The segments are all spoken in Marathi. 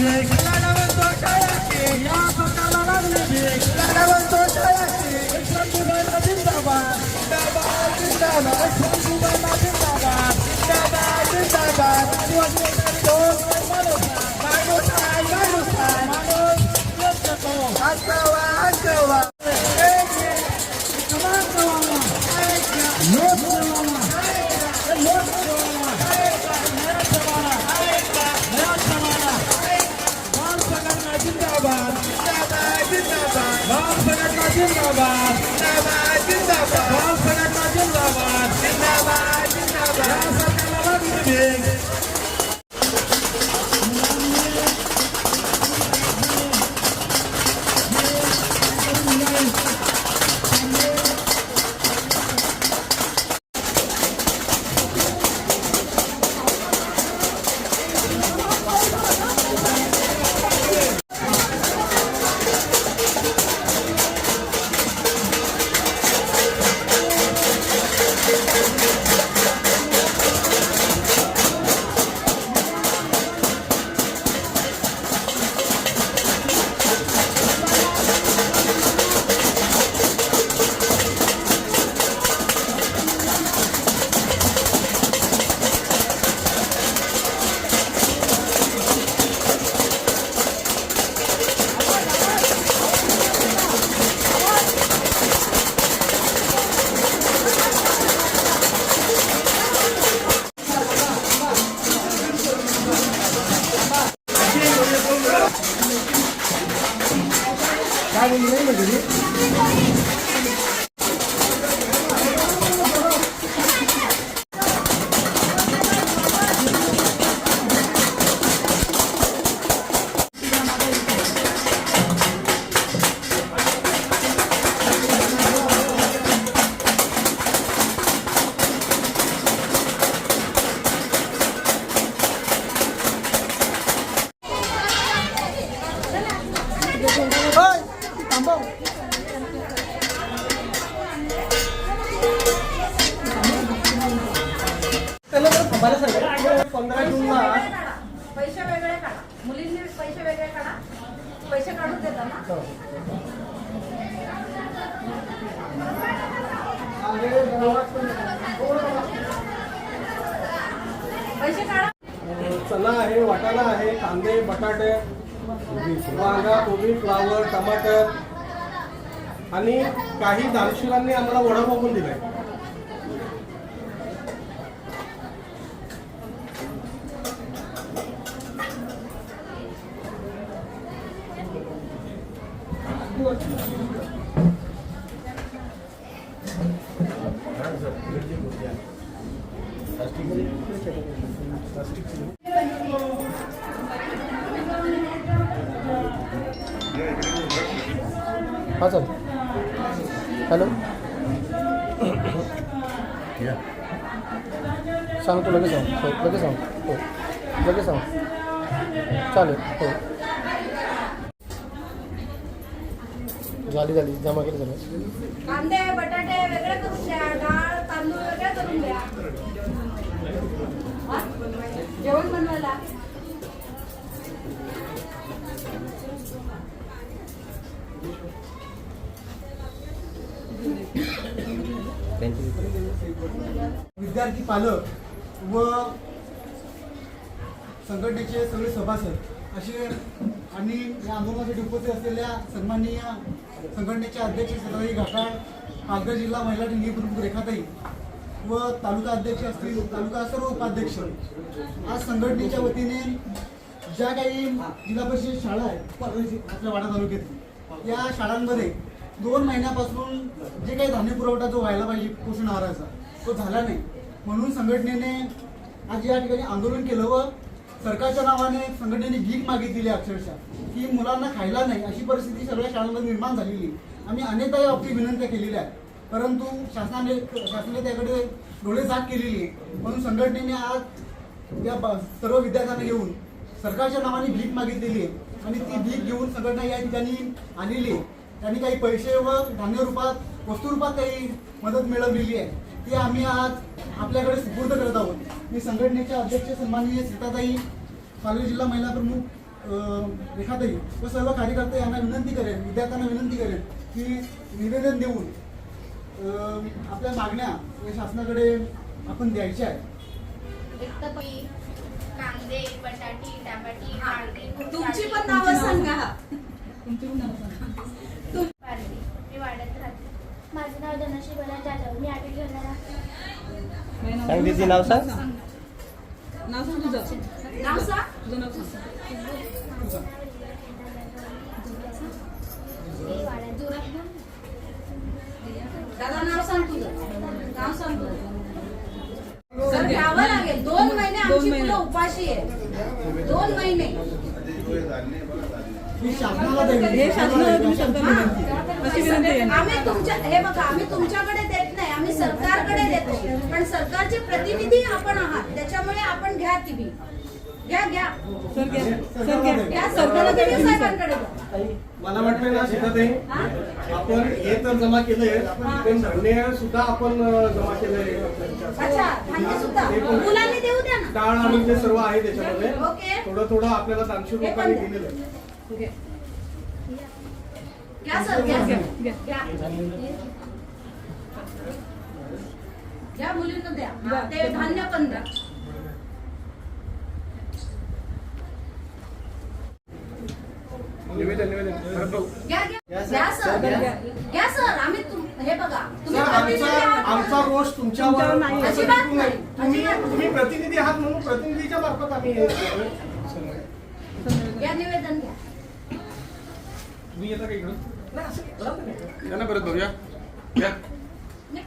भेग लाडवंतो शाळाची या पक्षाला लागली भेग लाडवंतो शाळाची शंभूबाईला जिंदाबाद जिंदाबाद जिंदाबाद शंभूबाईला जिंदाबाद जिंदाबाद जिंदाबाद माणूस आजवा जिंदाबाद जिंदाबाद जिंदाबाद जिंदाबाद जिंदाबाद जिंदाबाद पैसे वेगळे काढा, मुलींनी पैसे वेगळे काढा, पैसे काढून देता ना. पैसे काढा. चना आहे, वाटाणा आहे, कांदे, बटाटे, वांगा, कोबी, फ्लावर, टमाटर आणि काही दानशूरांनी आम्हाला वडापाव पण दिलाय. हाँ सर, हॅलो सांगतो, लगेच सांग. हो, लगेच सांग. हो, लगेच सांग. चालेल. हो, झाली जमा केली झालं. कांदे बटाटे वेगळे करून द्या, डाळ तांदूळ वेगळे करून द्या. जेवण बनवायला विद्यार्थी पालक व संघटनेचे सगळे सभासद असे आणि या आंदोलनासाठी उपस्थित असलेल्या सन्माननीय संघटनेचे अध्यक्ष सदाई घाटाळ, पालघर जिल्हा महिला टिंगी प्रमुख रेखाताई व तालुका अध्यक्ष असतील, तालुका सर्व उपाध्यक्ष, आज संघटनेच्या वतीने ज्या काही जिल्हा परिषद शाळा आहेत आपल्या वाडा तालुक्यात, या शाळांमध्ये 2 महिन्यापासून जे काही धान्य पुरवठा जो व्हायला पाहिजे पोषण आहाराचा तो झाला नाही. म्हणून संघटनेने आज या ठिकाणी आंदोलन केलं व सरकारच्या नावाने संघटनेने भीक मागितलेली अक्षरशः की मुलांना खायला नाही अशी परिस्थिती सगळ्या शाळांमध्ये निर्माण झालेली. आम्ही अनेकदा या बाबतीत विनंत्या केलेल्या आहेत, परंतु शासनाने त्याकडे डोळे झाक केलेली आहे. म्हणून संघटनेने आज या सर्व विद्यार्थ्यांना घेऊन सरकारच्या नावाने भीक मागितलेली आहे आणि ती भीक घेऊन संघटना या ठिकाणी आलेली आहे. त्यांनी काही पैसे व धान्य रूपात, वस्तू रूपात काही मदत मिळवलेली आहे, ती आम्ही आज आपल्याकडे सुपूर्द करत आहोत. मी संघटनेच्या अध्यक्ष सन्माननीय सीताताई, पालघर जिल्हा महिला प्रमुख रेखाताई व सर्व कार्यकर्ते यांना विनंती करेन, विद्यार्थ्यांना विनंती करेन की निवेदन देऊन आपल्या मागण्या या शासनाकडे आपण द्यायच्या आहेत. एक तर कांदे, बटाटी, टमाटी, कांदे, तुमची पण नावं सांगा. पारडी. मी वाढत राहते. माझं नाव धनश्री बला जाधव. मी 8वी घेणार आहे. सांग दीदी नाव सांग. नाव सांग तुझं. नाव सांग. तुझं नाव सांग. मी वाढत दादा नाव सांग तुझं. नाव सांग तुझं. सर घ्यावं लागेल. 2 महिने आमची मुलं उपाशी आहे. 2 महिने. ही शासनाला द्यावी. आम्ही तुमच्या हे बघा, आम्ही तुमच्याकडे देत नाही, आम्ही सरकारकडे देतो. पण सरकारचे प्रतिनिधी आपण आहात, त्याच्यामुळे आपण घ्या ती. घ्या घ्या घ्या सरकारकडे साहेबांकडे घ्या. मला वाटतं ना सीताताई, आपण हे तर जमा केलंय, पण धान्य सुद्धा आपण जमा केलंय. अच्छा, धान्य सुद्धा मुलांनी देऊ द्या ना. डाळ आणि ते सर्व आहे त्याच्यामध्ये. ओके. थोडं थोडं आपल्याला 300 लोकांनी दिलेलं आहे. घ्या सर, घ्या घ्या घ्या मुलींना द्या. ते धान्य पण द्या. निवेदन घ्या घ्या सर, घ्या सर. आम्ही हे बघा, तुम्ही प्रतिनिधी आहात. आमचा रोष तुमच्यावर नाही. अजिबात नाही. तुम्ही प्रतिनिधी आहात म्हणून प्रतिनिधीच्या मार्फत आम्ही घ्या निवेदन घ्या. तुम्ही येता का इकडं? त्यांना परत बघूया.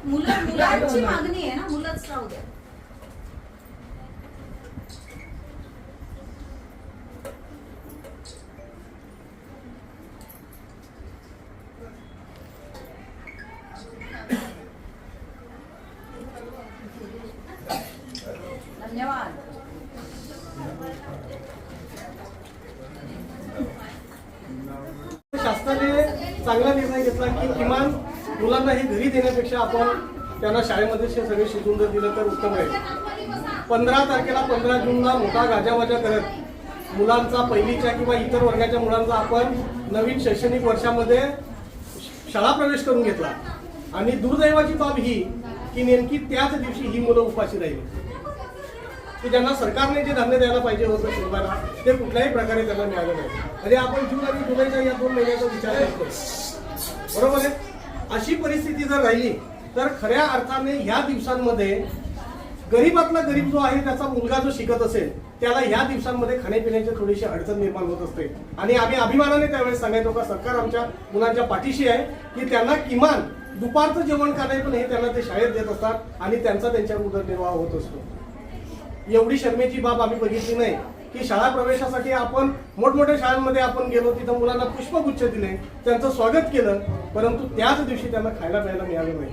मुलांची मागणी आहे ना, मुलंच राहू द्या. धन्यवाद. शासनाने चांगला निर्णय घेतला की किमान मुलांना हे घरी देण्यापेक्षा आपण त्यांना शाळेमध्ये सगळे शिजवून जर दिलं तर उत्तम राहील. 15 तारखेला 15 जूनला मोठा गाजावाजा करत मुलांचा पहिलीच्या किंवा इतर वर्गाच्या मुलांचा आपण नवीन शैक्षणिक वर्षामध्ये शाळा प्रवेश करून घेतला. आणि दुर्दैवाची बाब ही की नेमकी त्याच दिवशी ही मुलं उपाशी राहिली की ज्यांना सरकारने जे धान्य द्यायला पाहिजे होतं शेतकऱ्यांना ते कुठल्याही प्रकारे त्यांना मिळालं नाही. म्हणजे आपण जून आणि जुलैच्या या 2 महिन्याचा विचार करतो, बरोबर आहे. अशी परिस्थिती जर राहिली तर खऱ्या अर्थाने ह्या दिवसांमध्ये गरीबातला गरीब जो आहे त्याचा मुलगा जो शिकत असेल त्याला ह्या दिवसांमध्ये खाण्यापिण्याची थोडीशी अडचण निर्माण होत असते. आणि आम्ही अभिमानाने त्यावेळेस सांगायचो का सरकार आमच्या मुलांच्या पाठीशी आहे की त्यांना किमान दुपारचं जेवण का नाही पण हे त्यांना ते शाळेत देत असतात आणि त्यांचा त्यांच्या उदरनिर्वाह होत असतो. एवढी शर्मेची बाब आम्ही बघितली नाही की शाळा प्रवेशासाठी आपण मोठमोठ्या शाळांमध्ये आपण गेलो, तिथं मुलांना पुष्पगुच्छ दिले, त्यांचं स्वागत केलं, परंतु त्याच दिवशी त्यांना खायला प्यायला मिळालं नाही.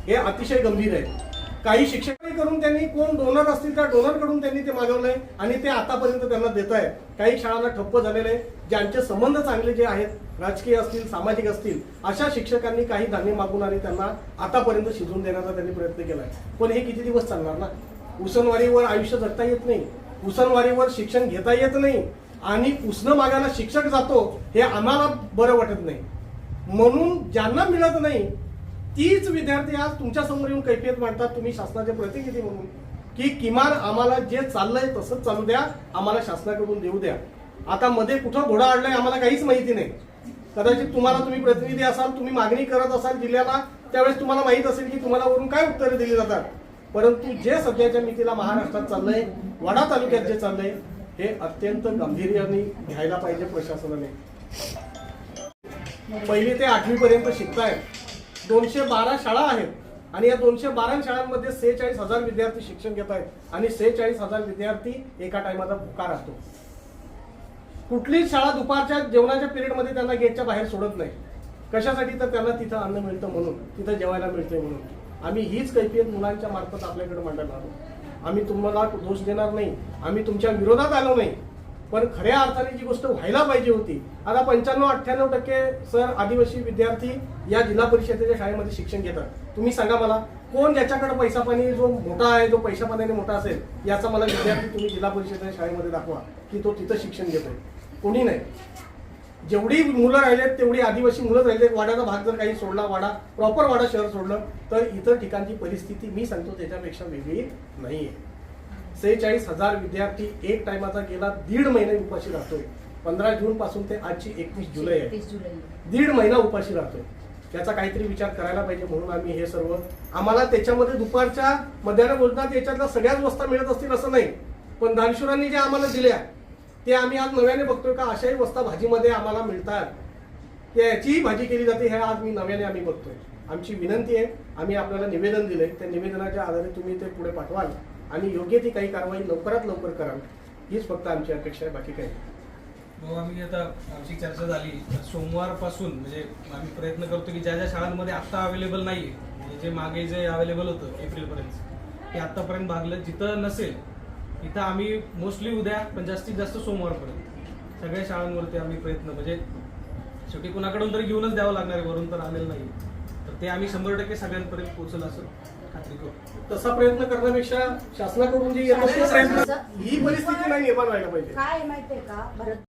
हे अतिशय गंभीर आहे. काही शिक्षकांनी करून त्यांनी कोण डोनर असतील त्या डोनरकडून त्यांनी ते मागवलंय आणि ते आतापर्यंत त्यांना देत आहेत. काही शाळांना ठप्प झालेले, ज्यांचे संबंध चांगले जे आहेत राजकीय असतील सामाजिक असतील अशा शिक्षकांनी काही धान्य मागून आणि त्यांना आतापर्यंत शिजवून देण्याचा त्यांनी प्रयत्न केलाय. पण हे किती दिवस चालणार ना. उसनवारीवर आयुष्य जगता येत नाही, उसनवारीवर शिक्षण घेता येत नाही आणि उसनं मागायला शिक्षक जातो हे आम्हाला बरं वाटत नाही. म्हणून ज्यांना मिळत नाही तीच विद्यार्थी आज तुमच्या समोर येऊन कैफियत मांडतात तुम्ही शासनाचे प्रतिनिधी म्हणून की किमान आम्हाला जे चाललंय तसंच चालू द्या, आम्हाला शासनाकडून देऊ द्या. आता मध्ये कुठं घोडा अडलाय आम्हाला काहीच माहिती नाही. कदाचित तुम्ही प्रतिनिधी असाल, तुम्ही मागणी करत असाल जिल्ह्याला, त्यावेळेस तुम्हाला माहित असेल की तुम्हाला वरून काय उत्तरे दिली जातात. परंतु जे सध्याच्या मितीला महाराष्ट्रात चाललंय, वाडा तालुक्यात जे चाललंय हे अत्यंत गांभीर्याने घ्यायला पाहिजे प्रशासनाने. 1ली ते 8वी पर्यंत शिकतायत, 212 शाळा आहेत आणि या 212 शाळांमध्ये 46,000 विद्यार्थी शिक्षण घेत आहेत आणि 46,000 विद्यार्थी एका टायमाचा पुकार असतो. कुठलीच शाळा दुपारच्या जेवणाच्या पिरियडमध्ये त्यांना गेटच्या बाहेर सोडत नाही. कशासाठी? तर त्यांना तिथं अन्न मिळतं म्हणून, तिथं जेवायला मिळतंय म्हणून. आम्ही हीच कैफियत मुलांच्या मार्फत आपल्याकडे मांडणार आहोत. आम्ही तुम्हाला दोष देणार नाही, आम्ही तुमच्या विरोधात आलो नाही, पण खऱ्या अर्थाने जी गोष्ट व्हायला पाहिजे होती. आता 95-98% सर आदिवासी विद्यार्थी या जिल्हा परिषदेच्या शाळेमध्ये शिक्षण घेतात. तुम्ही सांगा मला कोण ज्याच्याकडे पैसा पाणी जो मोठा आहे, जो पैसा पाण्याने मोठा असेल याचा मला विद्यार्थी तुम्ही जिल्हा परिषदेच्या शाळेमध्ये दाखवा. की तो तिथं शिक्षण घेतोय, कोणी नाही. जेवढी मुलं राहिलेत तेवढी आदिवासी मुलं राहिलेत. वाड्याचा भाग जर काही सोडला, वाडा प्रॉपर वाडा शहर सोडलं, तर इतर ठिकाणची परिस्थिती मी सांगतो त्याच्यापेक्षा वेगळी नाहीये. 46,000 विद्यार्थी एक टायमाचा गेला 1.5 महिने उपाशी राहतोय. 15 जून पासून ते आजची 31 जुलै आहे. 1.5 महिना उपाशी राहतोय. त्याचा काहीतरी विचार करायला पाहिजे. म्हणून आम्ही हे सर्व, आम्हाला त्याच्यामध्ये दुपारच्या मध्यान्ह भोजनात याच्यातल्या सगळ्याच वस्ता मिळत असतील असं नाही, पण दानशुरांनी जे आम्हाला दिल्या ते आम्ही आज नव्याने बघतोय का अशाही वस्ता भाजीमध्ये आम्हाला मिळतात, याचीही भाजी केली जाते, हे आज मी नव्याने आम्ही बघतोय. आमची विनंती आहे, आम्ही आपल्याला निवेदन दिलंय, त्या निवेदनाच्या आधारे तुम्ही ते पुढे पाठवाल आणि योग्य ती काही कारवाई लवकरात लवकर कराल, हीच फक्त आमची अपेक्षा आहे, बाकी काही नाही. मग आम्ही आता आमची चर्चा झाली तर सोमवारपासून म्हणजे आम्ही प्रयत्न करतो की ज्या ज्या शाळांमध्ये आत्ता अवेलेबल नाही आहे, म्हणजे जे मागे जे अवेलेबल होतं एप्रिलपर्यंत ते आत्तापर्यंत भागलं. जिथं नसेल तिथं आम्ही मोस्टली उद्या, पण जास्तीत जास्त सोमवारपर्यंत सगळ्या शाळांवरती आम्ही प्रयत्न, म्हणजे शेवटी कुणाकडून तरी घेऊनच द्यावं लागणार आहे, वरून तर आलेलं नाही, तर ते आम्ही 100% सगळ्यांपर्यंत पोहोचल असं खात्री करू. तसा प्रयत्न करण्यापेक्षा शासनाकडून जे येत असेल प्रयत्न, ही परिस्थिती नाही निर्माण व्हायला पाहिजे. काय माहितीये का भरत